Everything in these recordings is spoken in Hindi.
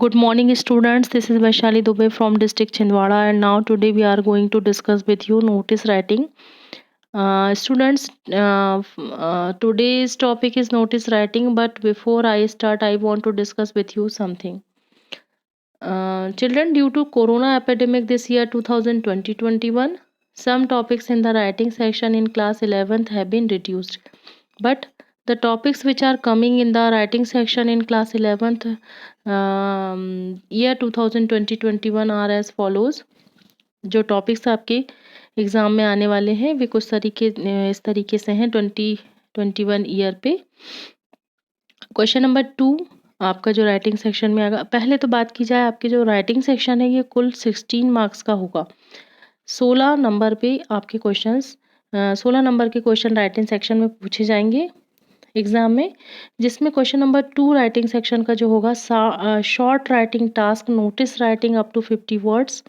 Good morning, students. This is Vaishali Dubey from district Chhindwara, and now today we are going to discuss with you notice writing. Students, today's topic is notice writing, but before I start, I want to discuss with you something. Children, due to corona epidemic this year 2020-21, some topics in the writing section in class 11th have been reduced, but the topics which are coming in the writing section in class 11th year 2020-21 are as follows. जो टॉपिक्स आपके एग्ज़ाम में आने वाले हैं वे कुछ तरीके इस तरीके से हैं 2021 ईयर पे। क्वेश्चन नंबर 2 आपका जो राइटिंग सेक्शन में आएगा। पहले तो बात की जाए, आपके जो राइटिंग सेक्शन है ये कुल 16 मार्क्स का होगा। 16 नंबर पे आपके क्वेश्चंस 16 नंबर के क्वेश्चन राइटिंग सेक्शन में पूछे जाएंगे एग्जाम में, जिसमें क्वेश्चन नंबर 2 राइटिंग सेक्शन का जो होगा short writing task notice writing up to 50 words,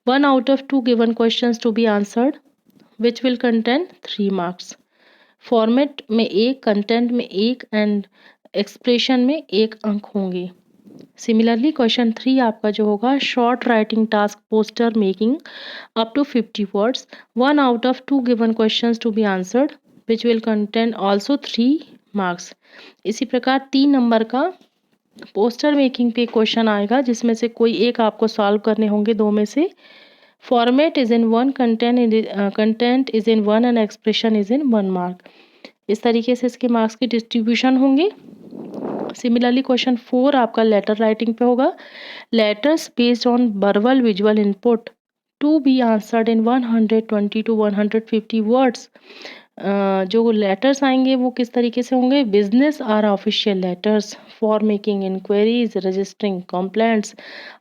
1 out of 2 given questions to be answered which will contain 3 marks. Format में 1, कंटेंट में 1 एंड एक्सप्रेशन में 1 अंक होंगे। सिमिलरली क्वेश्चन 3 आपका जो होगा short writing task poster making up to 50 words, 1 out of 2 given questions to be answered which will contain also 3 marks. इसी प्रकार 3 नंबर का पोस्टर मेकिंग पे क्वेश्चन आएगा, जिसमें से कोई एक आपको सॉल्व करने होंगे दो में से। Format is in 1, content is in 1 and expression is in 1 mark. इस तरीके से इसके मार्क्स की डिस्ट्रीब्यूशन होंगे। सिमिलरली क्वेश्चन 4 आपका लेटर राइटिंग पे होगा। Letters based on verbal visual input to be answered in 120 to 150 words. जो लेटर्स आएंगे वो किस तरीके से होंगे? Business or official letters for making inquiries, registering complaints,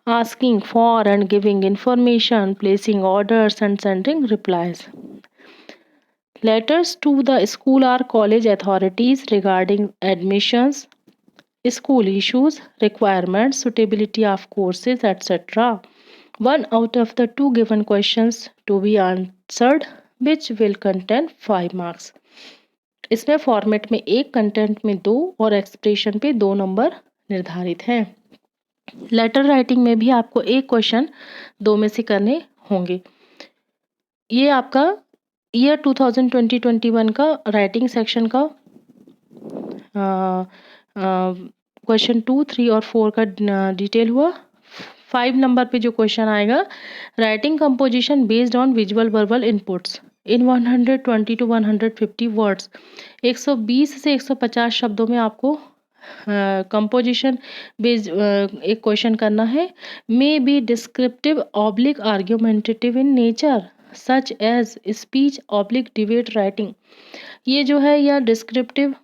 asking for and giving information, placing orders and sending replies. Letters to the school or college authorities regarding admissions, school issues, requirements, suitability of courses, etc. 1 out of the 2 given questions to be answered which will contain 5 marks. इसमें फॉर्मेट में 1, कंटेंट में 2 और एक्सप्रेशन पे 2 नंबर निर्धारित हैं। लेटर राइटिंग में भी आपको एक क्वेश्चन 2 में से करने होंगे। ये आपका ईयर 2020-21 का राइटिंग सेक्शन का क्वेश्चन 2, 3 और 4 का डिटेल हुआ। 5 नंबर पे जो क्वेश्चन आएगा, writing composition based on visual verbal inputs in 120 to 150 words. 120 से 150 शब्दों में आपको कंपोजिशन बेस्ड एक क्वेश्चन करना है। May be descriptive oblique argumentative in nature such as speech oblique debate writing. ये जो है या डिस्क्रिप्टिव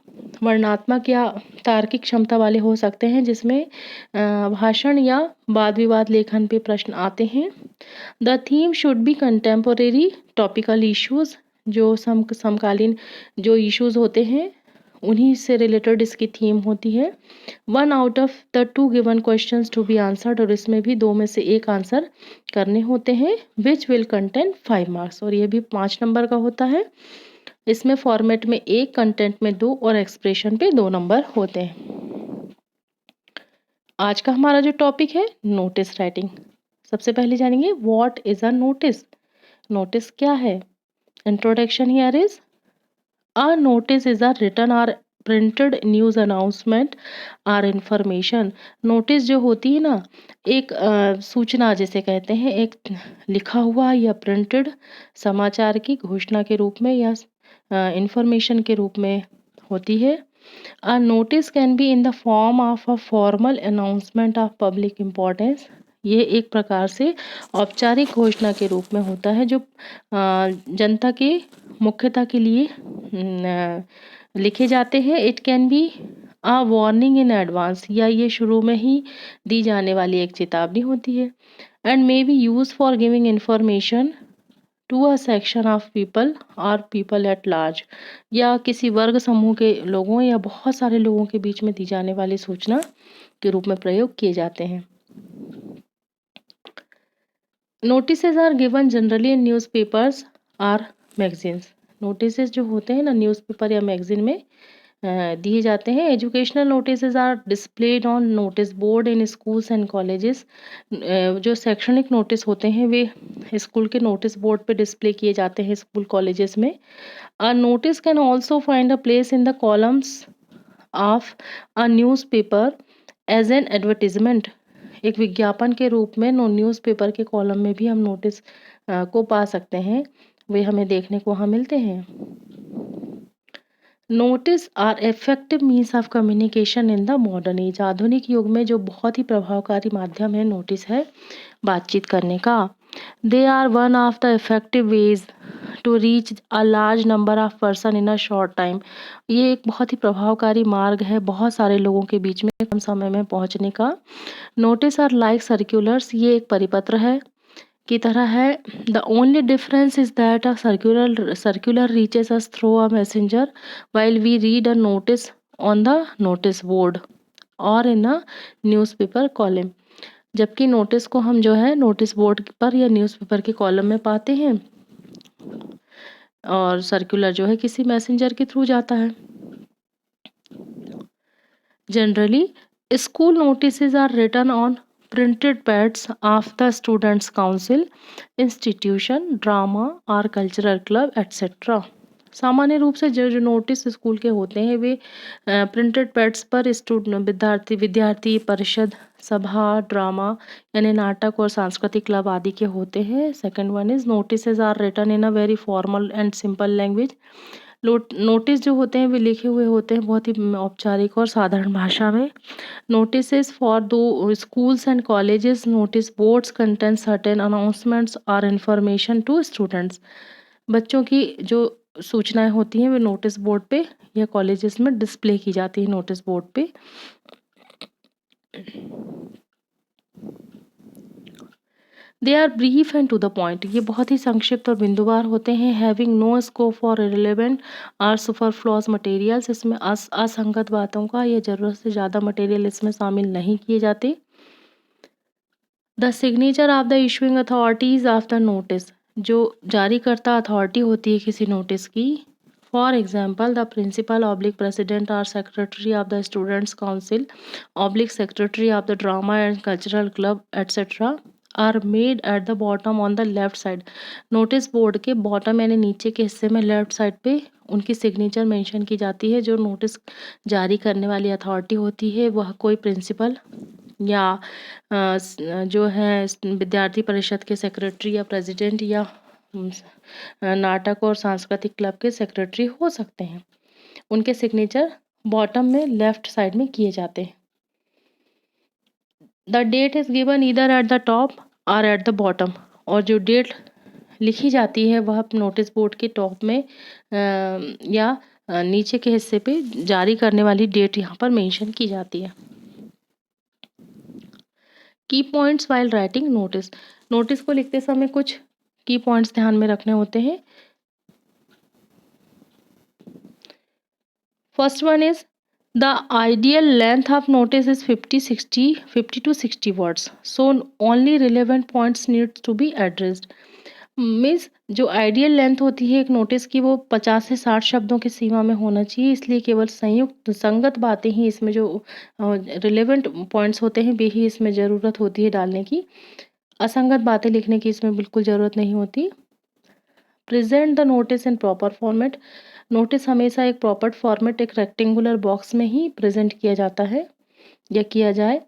वर्णात्मक या तार्किक क्षमता वाले हो सकते हैं, जिसमें भाषण या वाद विवाद लेखन पे प्रश्न आते हैं। The theme should be contemporary topical issues, जो समकालीन जो इश्यूज होते हैं उन्हीं से रिलेटेड इसकी थीम होती है। 1 out of the 2 given questions to be answered, और इसमें भी 2 में से 1 आंसर करने होते हैं विच विल कंटेन 5 मार्क्स, और ये भी 5 नंबर का होता है। इसमें फॉर्मेट में 1, कंटेंट में 2 और एक्सप्रेशन पे 2 नंबर होते हैं। आज का हमारा जो टॉपिक है नोटिस राइटिंग। सबसे पहले जानेंगे what is a notice. Notice क्या है? Introduction here is a notice is a written or printed news announcement or information. Notice जो होती है ना, एक सूचना जिसे कहते हैं, एक लिखा हुआ या प्रिंटेड समाचार की घोषणा के रूप में या इंफॉर्मेशन के रूप में होती है। अ notice can be in the form of a formal announcement of public importance. ये एक प्रकार से औपचारिक घोषणा के रूप में होता है, जो जनता के मुख्यता के लिए लिखे जाते हैं। It can be a warning in advance, या ये शुरू में ही दी जाने वाली एक चेतावनी होती है। And may be use for giving information to a section of people or people at large, या किसी वर्ग समूह के लोगों या बहुत सारे लोगों के बीच में दी जाने वाली सूचना के रूप में प्रयोग किए जाते हैं। Notices are given generally in newspapers और मैगजीन्स। नोटिसेज जो होते हैं ना न्यूज़पेपर या मैगजीन में दिए जाते हैं। Educational notices are displayed on notice board in schools and colleges. जो शैक्षणिक नोटिस होते हैं वे स्कूल के नोटिस बोर्ड पे डिस्प्ले किए जाते हैं स्कूल कॉलेजेस में। A notice can also find a place in the columns of a newspaper as an advertisement. एक विज्ञापन के रूप में न्यूज़पेपर के कॉलम में भी हम नोटिस को पा सकते हैं, वे हमें देखने को वहाँ मिलते हैं। Notice are effective means of communication in the modern age. आधुनिक युग में जो बहुत ही प्रभावकारी माध्यम है नोटिस है बातचीत करने का। They are one of the effective ways to reach a large number of person in a short time. ये एक बहुत ही प्रभावकारी मार्ग है बहुत सारे लोगों के बीच में कम समय में पहुंचने का। नोटिस आर लाइक सर्कुलर्स, ये एक परिपत्र है की तरह है। The only difference is that a circular reaches us through a messenger while we read a notice on the notice board और इन अ न्यूज़पेपर कॉलम। जबकि नोटिस को हम जो है नोटिस बोर्ड पर या न्यूज़पेपर के कॉलम में पाते हैं और सर्कुलर जो है किसी मैसेंजर के थ्रू जाता है। Generally school notices are written on printed pads of the students council, institution, drama और cultural club etc. सामान्य रूप से जो जो नोटिस स्कूल के होते हैं वे प्रिंटेड पैड्स पर स्टूडेंट विद्यार्थी परिषद सभा ड्रामा यानी नाटक और सांस्कृतिक क्लब आदि के होते हैं। Second one is notices are written in a very formal and simple language. Notice जो होते हैं वे लिखे हुए होते हैं बहुत ही औपचारिक और साधारण भाषा में। Notices for the schools and colleges notice boards contain certain announcements or information to students। बच्चों की जो सूचनाएं होती हैं वे नोटिस बोर्ड पे या कॉलेजेस में डिस्प्ले की जाती है नोटिस बोर्ड पे। They are brief and to the point, ये बहुत ही संक्षिप्त और बिंदुवार होते हैं। Having no scope for irrelevant or superfluous materials, इसमें असंगत बातों का या जरूरत से ज़्यादा मटेरियल इसमें शामिल नहीं किए जाते। The signature of the issuing authorities of the notice, जो जारी करता अथॉरिटी होती है किसी नोटिस की। For example the principal oblique president और secretary of the students council oblique secretary of the drama and cultural club etcetera are made at the bottom on the left side. Notice board के बॉटम यानी नीचे के हिस्से में लेफ्ट साइड पे उनकी सिग्नेचर मेंशन की जाती है। जो नोटिस जारी करने वाली अथॉरिटी होती है वह कोई प्रिंसिपल या जो है विद्यार्थी परिषद के सेक्रेटरी या प्रेसिडेंट या नाटक और सांस्कृतिक क्लब के सेक्रेटरी हो सकते हैं। उनके सिग्नेचर बॉटम में लेफ्ट साइड में किए जाते हैं। The date is given either at the top or at the bottom, और जो डेट लिखी जाती है वह नोटिस बोर्ड के टॉप में या नीचे के हिस्से पे जारी करने वाली डेट यहाँ पर मेंशन की जाती है। की points while writing notice, notice को लिखते समय कुछ की पॉइंट्स ध्यान में रखने होते हैं। First one is the ideal length of notice is 50 to 60 words, so only relevant points needs to be addressed. Means जो आइडियल लेंथ होती है एक नोटिस की वो 50 से 60 शब्दों की सीमा में होना चाहिए, इसलिए केवल संयुक्त संगत बातें ही इसमें जो रिलेवेंट पॉइंट्स होते हैं वे ही इसमें ज़रूरत होती है डालने की। असंगत बातें लिखने की इसमें बिल्कुल ज़रूरत नहीं होती। Present the notice in proper format, notice हमेशा एक प्रॉपर फॉर्मेट एक रेक्टेंगुलर बॉक्स में ही प्रेजेंट किया जाता है या किया जाए।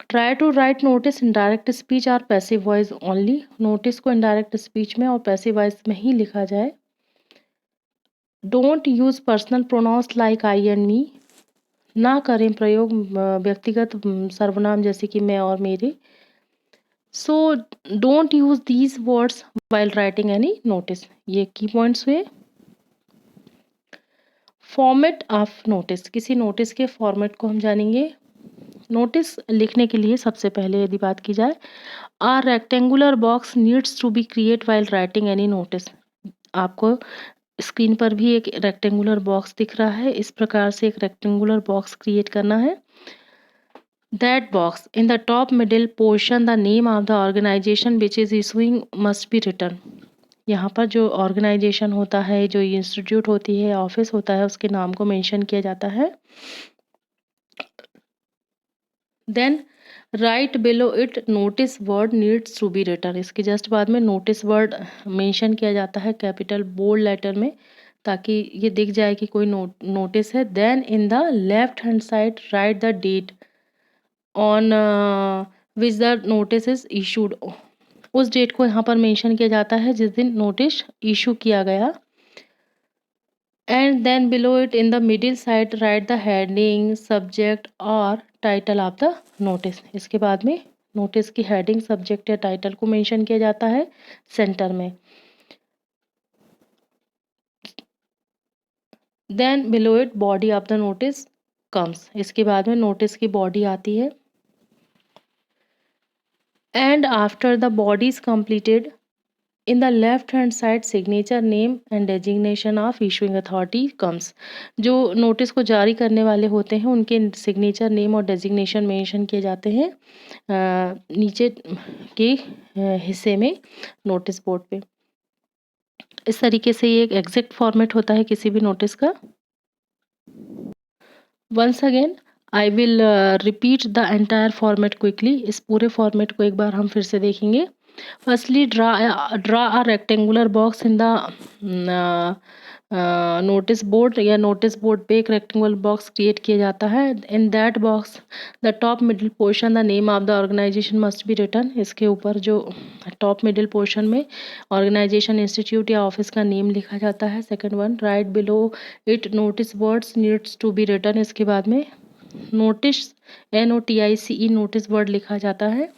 Try to write notice indirect speech और पैसिव वॉइस ओनली, नोटिस को इनडायरेक्ट स्पीच में और पैसिव वॉइस में ही लिखा जाए। Don't use personal pronouns like I and me, ना करें प्रयोग व्यक्तिगत सर्वनाम जैसे कि मैं और मेरे। So don't use these words while writing any notice, ये की पॉइंट्स हुए। फॉर्मेट ऑफ नोटिस, किसी नोटिस के फॉर्मेट को हम जानेंगे। नोटिस लिखने के लिए सबसे पहले यदि बात की जाए, a rectangular box needs to be create while writing any notice. आपको स्क्रीन पर भी एक रेक्टेंगुलर बॉक्स दिख रहा है, इस प्रकार से एक रेक्टेंगुलर बॉक्स क्रिएट करना है। That box in the top middle portion the name of the organisation which is issuing must be written. यहाँ पर जो ऑर्गेनाइजेशन होता है, जो इंस्टीट्यूट होती है, ऑफिस होता है, उसके नाम को मेंशन किया जाता है। Then right below it notice word needs to be written. इसके जस्ट बाद में नोटिस वर्ड मेंशन किया जाता है कैपिटल बोल्ड लेटर में, ताकि ये दिख जाए कि कोई नोटिस है। Then in the left hand side write the date on which the notice is issued. उस डेट को यहाँ पर मेंशन किया जाता है जिस दिन नोटिस इशू किया गया। And then below it in the middle side write the heading subject or title of the notice. इसके बाद में नोटिस की हेडिंग सब्जेक्ट या टाइटल को मेंशन किया जाता है सेंटर में। Then below it body of the notice comes. इसके बाद में नोटिस की बॉडी आती है। And after the body is completed, in the left hand side signature name and designation of issuing authority comes। जो नोटिस को जारी करने वाले होते हैं उनके सिग्नेचर नेम और डेजिग्नेशन मेंशन किए जाते हैं नीचे के हिस्से में नोटिस बोर्ड पे। इस तरीके से ये एक एग्जैक्ट फॉर्मेट होता है किसी भी नोटिस का। Once again I will repeat the entire format quickly. इस पूरे फॉर्मेट को एक बार हम फिर से देखेंगे। Firstly draw a rectangular box in the notice board, या नोटिस बोर्ड पे एक रेक्टेंगुलर बॉक्स क्रिएट किया जाता है। In that box the top middle portion the name of the organisation must be written. इसके ऊपर जो टॉप मिडिल पोर्शन में ऑर्गेनाइजेशन, इंस्टीट्यूट या ऑफिस का नेम लिखा जाता है। Second one right below it notice words needs to be written. इसके बाद में नोटिस NOTICE नोटिस वर्ड लिखा जाता है।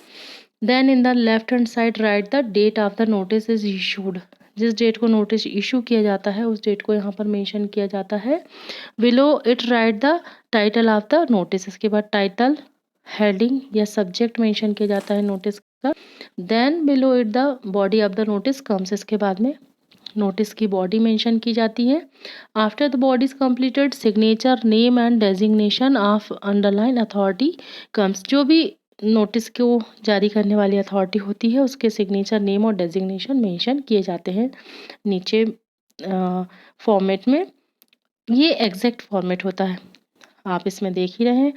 Then in the left hand side write the date of the notice is issued. जिस डेट को नोटिस इशू किया जाता है उस डेट को यहाँ पर मेंशन किया जाता है। Below it write the title of the notice. इसके बाद टाइटल, हेडिंग या सब्जेक्ट मेंशन किया जाता है नोटिस का। Then below it the body of the notice comes. इसके बाद में नोटिस की बॉडी मेंशन की जाती है। After the body is completed signature name and designation of underline authority comes. जो भी नोटिस को जारी करने वाली अथॉरिटी होती है उसके सिग्नेचर नेम और डेजिग्नेशन मेंशन किए जाते हैं नीचे फॉर्मेट में। ये एग्जैक्ट फॉर्मेट होता है। आप इसमें देख ही रहे हैं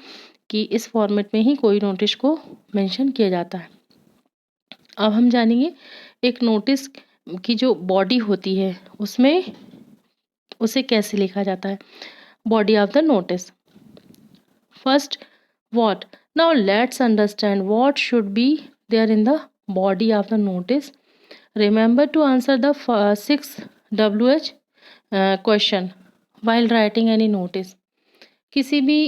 कि इस फॉर्मेट में ही कोई नोटिस को मेंशन किया जाता है। अब हम जानेंगे एक नोटिस की जो बॉडी होती है उसमें उसे कैसे लिखा जाता है। Body of the notice. First what? Now let's understand what should be there in the body of the notice. Remember to answer the 6 WH question while writing any notice. किसी भी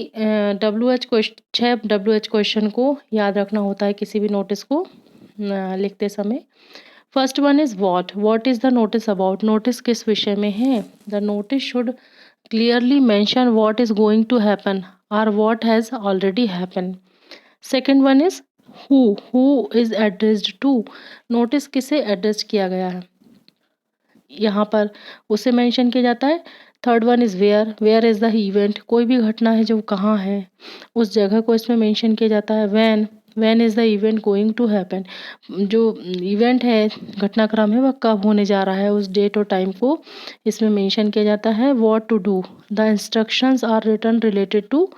WH क्वेश्चन 6 WH क्वेश्चन को याद रखना होता है किसी भी नोटिस को लिखते समय। First one is what is the notice about. Notice किस विषय में है। The notice should clearly mention what is going to happen और what has already happen. Second one is who is addressed to. Notice किसे एड्रेस किया गया है यहाँ पर उसे मेंशन किया जाता है। Third one is where is the event. कोई भी घटना है जो कहाँ है उस जगह को इसमें मेंशन किया जाता है। When is the event going to happen. जो इवेंट है, घटनाक्रम है, वह कब होने जा रहा है उस डेट और टाइम को इसमें मेंशन किया जाता है। What to do. The instructions are written related to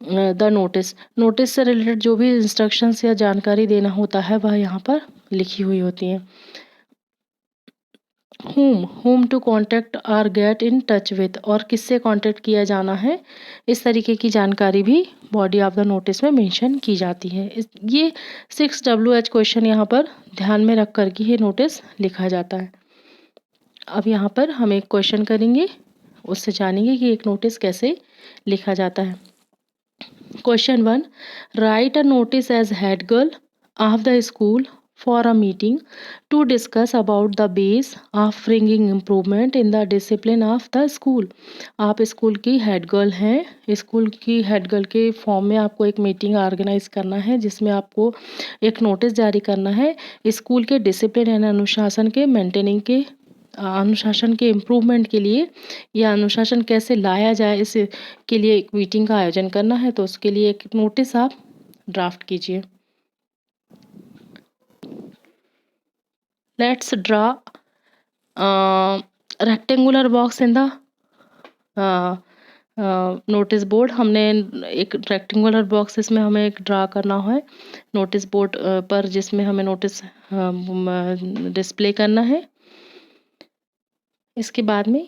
the notice. Notice से रिलेटेड जो भी इंस्ट्रक्शंस या जानकारी देना होता है वह यहाँ पर लिखी हुई होती है। whom टू कॉन्टेक्ट और गेट इन टच विथ, और किससे कॉन्टेक्ट किया जाना है, इस तरीके की जानकारी भी बॉडी ऑफ द नोटिस में मेंशन की जाती है। ये 6 WH क्वेश्चन यहाँ पर ध्यान में रख कर के ये नोटिस लिखा जाता है। अब यहाँ पर हम एक क्वेश्चन करेंगे, उससे जानेंगे कि एक नोटिस कैसे लिखा जाता है। Question 1 write a notice as head girl of the school for a meeting to discuss about the base of bringing improvement in the discipline of the school। आप स्कूल की हेड गर्ल हैं। स्कूल की हेड गर्ल के फॉर्म में आपको एक मीटिंग ऑर्गेनाइज करना है जिसमें आपको एक नोटिस जारी करना है स्कूल के डिसिप्लिन एंड अनुशासन के मेंटेनिंग के अनुशासन के इम्प्रूवमेंट के लिए, या अनुशासन कैसे लाया जाए इस के लिए एक मीटिंग का आयोजन करना है। तो उसके लिए एक नोटिस आप ड्राफ्ट कीजिए। Let's draw rectangular box in the notice board, हमने एक रेक्टेंगुलर बॉक्स इसमें हमें एक ड्रा करना है नोटिस बोर्ड पर, जिसमें हमें नोटिस डिस्प्ले करना है। इसके बाद में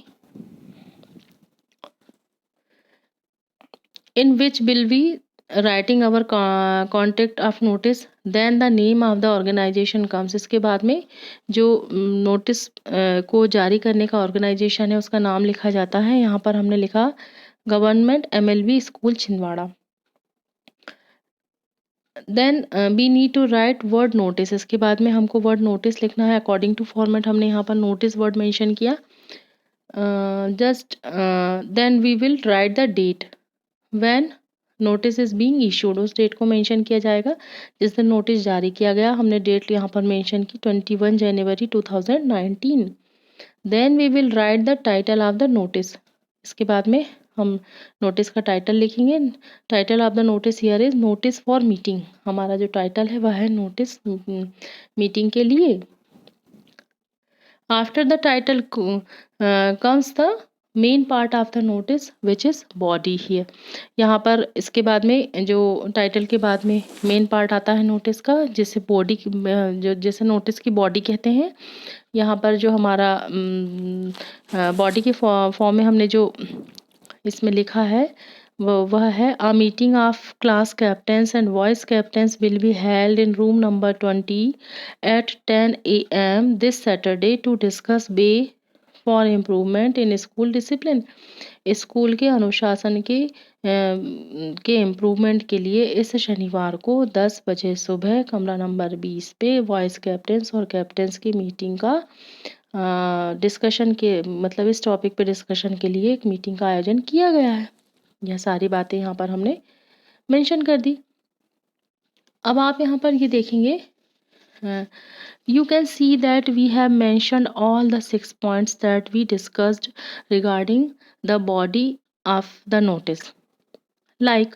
in which will be writing our contact of notice then the name of the organisation comes. इसके बाद में जो नोटिस को जारी करने का ऑर्गेनाइजेशन है उसका नाम लिखा जाता है। यहाँ पर हमने लिखा government MLB school Chhindwara. Then we need to write word notice. इसके बाद में हमको वर्ड नोटिस लिखना है अकॉर्डिंग टू फॉर्मेट। हमने यहाँ पर नोटिस वर्ड मेंशन किया। Just then we will write the date when notice is being issued. उस डेट को मेंशन किया जाएगा जिस दिन नोटिस जारी किया गया। हमने डेट यहाँ पर मेंशन की 21 जनवरी 2019। Then we will write the title of the notice. इसके बाद में हम नोटिस का टाइटल लिखेंगे। Title of the notice here is notice for meeting. हमारा जो टाइटल है वह है नोटिस मीटिंग के लिए। After the title comes the main part of the notice which is body here. यहाँ पर इसके बाद में जो टाइटल के बाद में मेन पार्ट आता है नोटिस का, जिसे बॉडी जो जैसे नोटिस की बॉडी कहते हैं। यहाँ पर जो हमारा बॉडी के फॉर्म में हमने जो इसमें लिखा है वह है a meeting of class captains and vice captains will be held in room number 20 at 10 AM this Saturday to discuss way for improvement in school discipline. School के अनुशासन के इम्प्रूवमेंट के लिए इस शनिवार को 10 बजे सुबह कमरा नंबर 20 पे वॉइस कैप्टन्स और कैप्टन्स की मीटिंग का डिस्कशन के मतलब इस टॉपिक पे डिस्कशन के लिए एक मीटिंग का आयोजन किया गया है। यह सारी बातें यहाँ पर हमने मेंशन कर दी। अब आप यहाँ पर ये देखेंगे, you can see that we have mentioned all the 6 points that we discussed regarding the body of the notice, like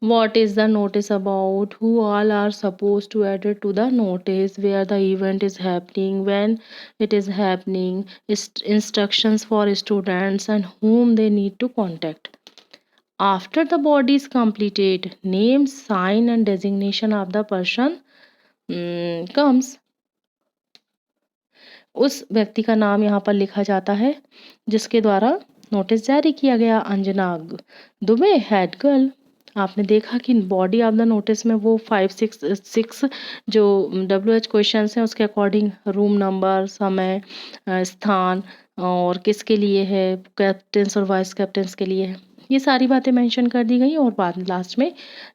what is the notice about, who all are supposed to edit to the notice, where the event is happening, when it is happening, instructions for students and whom they need to contact. After the body is completed, name, sign and designation of the person comes. उस व्यक्ति का नाम यहाँ पर लिखा जाता है जिसके द्वारा नोटिस जारी किया गया। Anjana Dubey head girl. आपने देखा कि बॉडी ऑफ द नोटिस में वो 5-6 जो WH क्वेश्चन हैं उसके अकॉर्डिंग रूम नंबर, समय, स्थान और किसके लिए है, कैप्टन्स और वाइस कैप्टन्स के लिए है, ये सारी बातें मेंशन कर दी गई। और बाद लास्ट में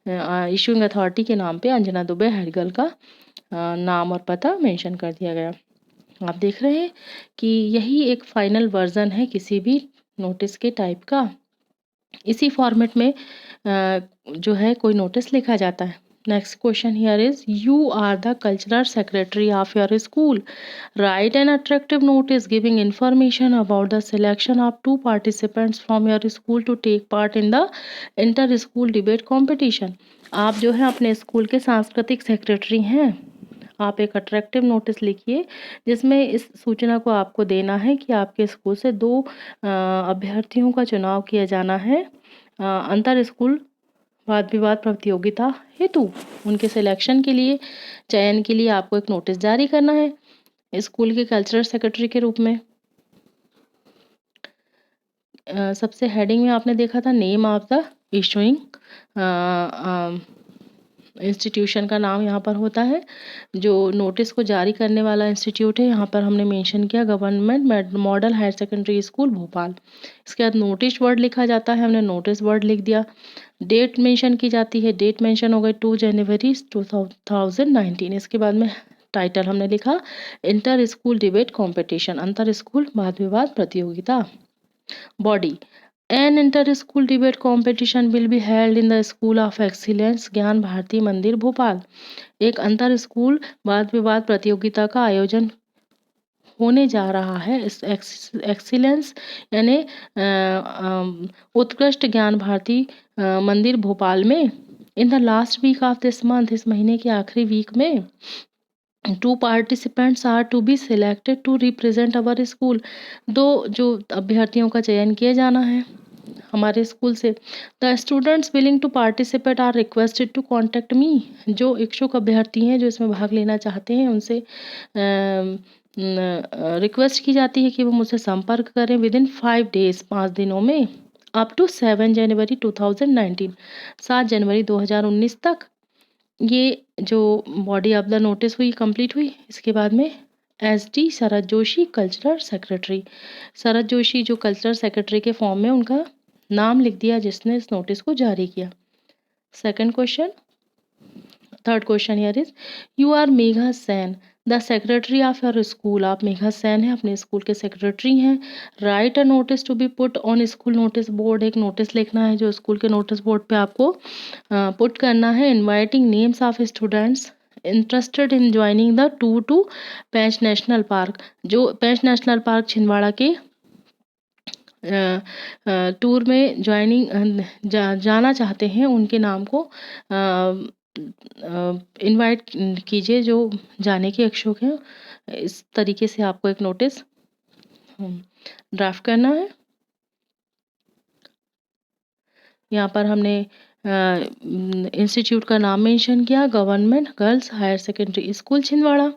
इशूइंग अथॉरिटी के नाम पे अंजना दुबे हेड गर्ल का नाम और पता मेंशन कर दिया गया। आप देख रहे हैं कि यही एक फाइनल वर्जन है किसी भी नोटिस के टाइप का। इसी फॉर्मेट में जो है कोई नोटिस लिखा जाता है। Next question here is you are the cultural secretary of your school, write an attractive notice giving information about the selection of 2 participants from your school to take part in the inter school debate competition. आप जो है अपने स्कूल के सांस्कृतिक सेक्रेटरी हैं। आप एक अट्रैक्टिव नोटिस लिखिए जिसमें इस सूचना को आपको देना है कि आपके स्कूल से 2 अभ्यर्थियों का चुनाव किया जाना है अंतर स्कूल वाद विवाद प्रतियोगिता हेतु। उनके सिलेक्शन के लिए, चयन के लिए आपको एक नोटिस जारी करना है स्कूल के कल्चरल सेक्रेटरी के रूप में। सबसे हेडिंग में आपने देखा था name of the issuing institution का नाम यहाँ पर होता है। जो नोटिस को जारी करने वाला इंस्टीट्यूट है यहाँ पर हमने मेंशन किया government model higher secondary school Bhopal. इसके बाद नोटिस वर्ड लिखा जाता है, हमने नोटिस वर्ड लिख दिया। डेट मेंशन की जाती है, डेट मेंशन हो गई 2 जनवरी 2019। इसके बाद में टाइटल हमने लिखा इंटर स्कूल डिबेट कॉम्पिटिशन, अंतर स्कूल वाद विवाद प्रतियोगिता। Body An inter-school debate competition will be held in the School of Excellence, ज्ञान भारती मंदिर भोपाल। एक अंतर स्कूल वाद विवाद प्रतियोगिता का आयोजन होने जा रहा है इस एक्सीलेंस यानी उत्कृष्ट ज्ञान भारती मंदिर भोपाल में in the last week of this month, इस महीने के आखिरी वीक में। 2 participants are to be selected to represent our school. 2 जो अभ्यर्थियों का चयन किया जाना है हमारे स्कूल से. The students willing to participate are requested to contact me. जो इच्छुक अभ्यर्थी हैं जो इसमें भाग लेना चाहते हैं उनसे रिक्वेस्ट की जाती है कि वो मुझसे संपर्क करें विद इन 5 डेज 5 दिनों में अप टू 7 जनवरी 2019 7 जनवरी 2019 तक. ये जो बॉडी ऑफ द नोटिस हुई कंप्लीट हुई. इसके बाद में SD Sharad Joshi cultural secretary. Sharad Joshi जो कल्चरल सेक्रेटरी के फॉर्म में उनका नाम लिख दिया जिसने इस नोटिस को जारी किया. Second question. Third question here is you are Megha Sain the secretary of your school. आप मेघा सैन हैं अपने स्कूल के सेक्रेटरी हैं. Write a notice to be put on school notice board. एक नोटिस लिखना है जो स्कूल के नोटिस बोर्ड पे आपको पुट करना है. Inviting names of students interested in joining the tour to Pench national park. जो पेंच नेशनल पार्क छिंदवाड़ा के टूर में ज्वाइनिंग जाना चाहते हैं उनके नाम को इनवाइट कीजिए जो जाने के इच्छुक हैं. इस तरीके से आपको एक नोटिस ड्राफ्ट करना है. यहाँ पर हमने इंस्टीट्यूट का नाम मेंशन किया government girls higher secondary school Chhindwara.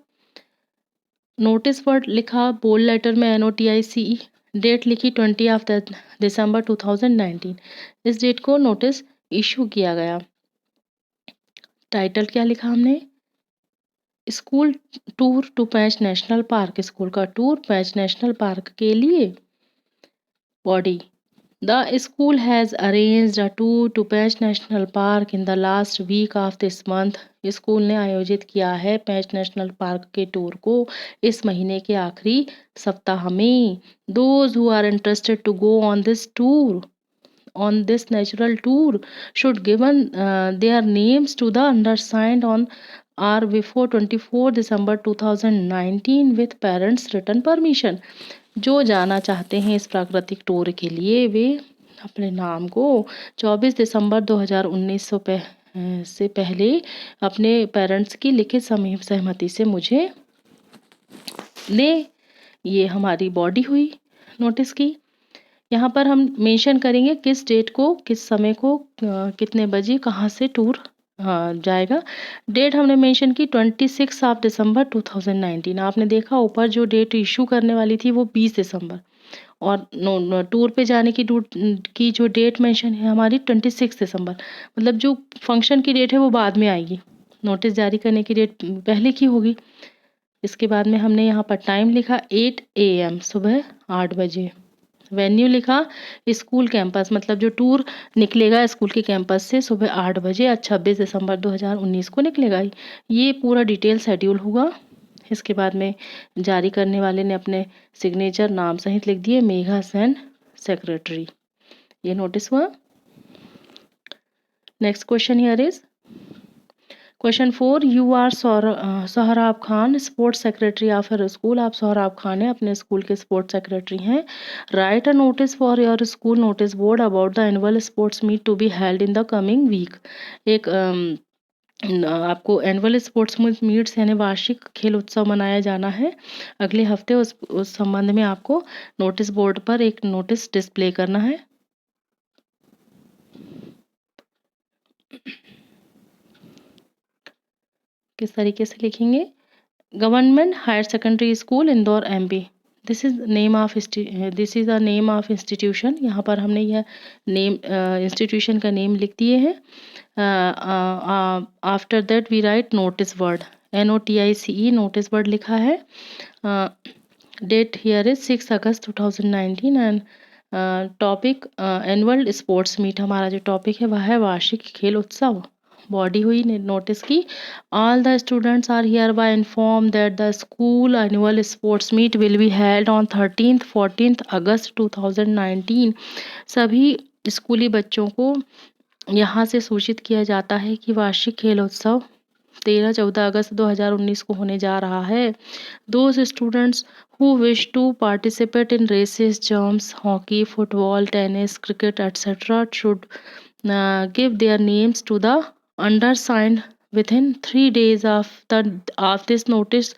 Notice word लिखा बोल्ड लेटर में NOTICE. डेट लिखी 20 दिसंबर 2019. इस डेट को नोटिस इशू किया गया. टाइटल क्या लिखा हमने school tour to Pench national park. School का टूर पेंच नेशनल पार्क के लिए. Body the school has arranged a tour to Pench national park in the last week of this month. स्कूल ने आयोजित किया है पेंच नेशनल पार्क के टूर को इस महीने के आखिरी सप्ताह में. Those who are interested to go on this tour on this natural tour should given their names to the undersigned on or before 24 December 2019 with parents written permission. जो जाना चाहते हैं इस प्राकृतिक टूर के लिए वे अपने नाम को 24 दिसंबर 2019 से पहले अपने पेरेंट्स की लिखित सहमति से मुझे दें. ये हमारी बॉडी हुई नोटिस की. यहाँ पर हम मेंशन करेंगे किस डेट को किस समय को कितने बजे कहाँ से टूर जाएगा. डेट हमने मेंशन की 26 ऑफ दिसंबर 2019. आपने देखा ऊपर जो डेट इशू करने वाली थी वो 20 दिसंबर और टूर पे जाने की जो डेट मेंशन है हमारी 26 दिसंबर. मतलब जो फंक्शन की डेट है वो बाद में आएगी. नोटिस जारी करने की डेट पहले की होगी. इसके बाद में हमने यहाँ पर टाइम लिखा 8 AM सुबह 8 बजे. वेन्यू लिखा स्कूल कैंपस. मतलब जो टूर निकलेगा स्कूल के कैंपस से सुबह 8 बजे 26 दिसंबर 2019 को निकलेगा. ये पूरा डिटेल शेड्यूल होगा. इसके बाद में जारी करने वाले ने अपने सिग्नेचर नाम सहित लिख दिए मेघा सैन सेक्रेटरी. ये नोटिस हुआ. Next question here is question 4 you are Sohrab Khan sports secretary of your school. आप सोहराब खान हैं अपने स्कूल के स्पोर्ट्स सेक्रेटरी हैं. Write a notice for your school notice board about the annual sports meet to be held in the coming week. एक आपको एनुअल स्पोर्ट्स मीट्स यानी वार्षिक खेल उत्सव मनाया जाना है अगले हफ्ते. उस संबंध में आपको नोटिस बोर्ड पर एक नोटिस डिस्प्ले करना है. किस तरीके से लिखेंगे government higher secondary school Indore MP. This is the name of institution. यहाँ पर हमने यह नेम इंस्टीट्यूशन का नेम लिख दिए हैं. After that we write notice word NOTICE notice word लिखा है. डेट हियर इज 6 अगस्त 2019 and topic annual sports meet. हमारा जो टॉपिक है वह है वार्षिक खेल उत्सव. बॉडी हुई नोटिस की all the students are hereby inform that the school annual sports meet will be held on 13-14 अगस्त 2019. सभी स्कूली बच्चों को यहाँ से सूचित किया जाता है कि वार्षिक खेल उत्सव 13-14 अगस्त 2019 को होने जा रहा है. Those students who wish to participate in races jumps hockey football tennis cricket et cetera should give their names to the undersigned within 3 days of this notice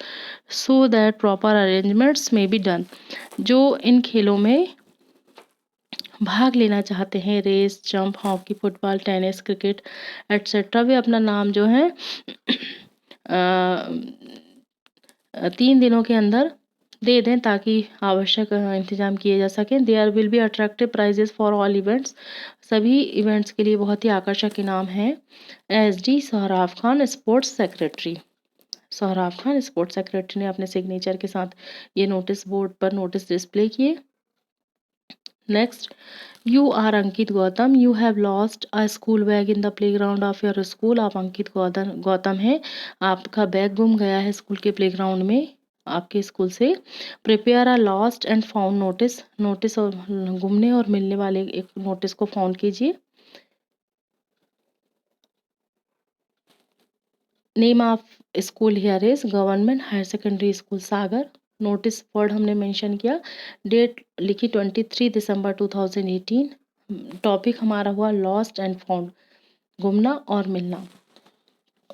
so that proper arrangements may be done। जो इन खेलों में भाग लेना चाहते हैं, race, jump, hockey, football, tennis, cricket etcetera, वे अपना नाम जो है 3 दिनों के अंदर दे दें ताकि आवश्यक इंतजाम किए जा सकें। There will be attractive prizes for all events, सभी इवेंट्स के लिए बहुत ही आकर्षक इनाम हैं। SD Sohrab Khan, sports secretary. Sohrab Khan sports secretary ने अपने सिग्नेचर के साथ ये नोटिस बोर्ड पर नोटिस डिस्प्ले किए। Next, you are Ankit Gautam, you have lost a school bag in the playground of your school. आप अंकित गौतम हैं, आपका बैग गुम गया है स्कूल के प्लेग्राउंड में आपके स्कूल से। Prepare a lost and found notice, notice और गुमने और मिलने वाले एक नोटिस को फाउंड कीजिए। Name of school here is government higher secondary school Sagar. Notice word हमने मेंशन किया। डेट लिखी 23 दिसंबर 2018। टॉपिक हमारा हुआ लॉस्ट एंड फाउंड, गुमना और मिलना।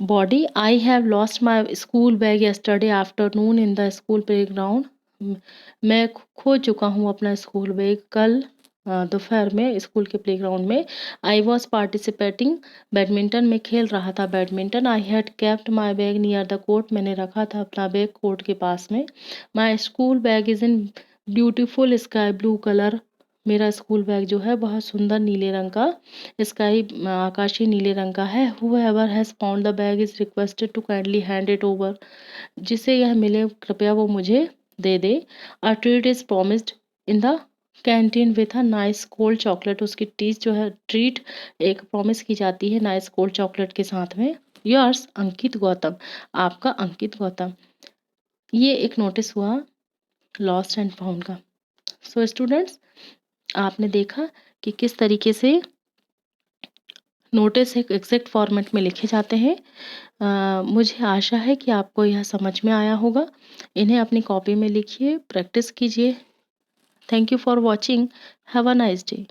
Body, I have lost my school bag yesterday afternoon in the school playground. मैं खो चुका हूँ अपना स्कूल बैग कल दोपहर में स्कूल के प्लेग्राउंड में। आई वॉज पार्टिसिपेटिंग, बैडमिंटन में खेल रहा था badminton. I had kept my bag near the court, मैंने रखा था अपना बैग कोर्ट के पास में। My school bag is in beautiful sky blue colour, मेरा स्कूल बैग जो है बहुत सुंदर नीले रंग का, स्काई आकाशीय नीले रंग का है। Whoever has found the bag is requested to kindly hand it over, जिसे यह मिले कृपया वो मुझे दे दे। A treat is promised in the canteen with a nice cold chocolate, उसकी टीज जो है ट्रीट एक प्रॉमिस की जाती है नाइस कोल्ड चॉकलेट के साथ में। योर्स अंकित गौतम, आपका अंकित गौतम। ये एक नोटिस हुआ लॉस्ट एंड फाउंड का। सो स्टूडेंट्स, आपने देखा कि किस तरीके से नोटिस एक एग्जैक्ट फॉर्मेट में लिखे जाते हैं। मुझे आशा है कि आपको यह समझ में आया होगा। इन्हें अपनी कॉपी में लिखिए, प्रैक्टिस कीजिए। Thank you for watching, have a nice day.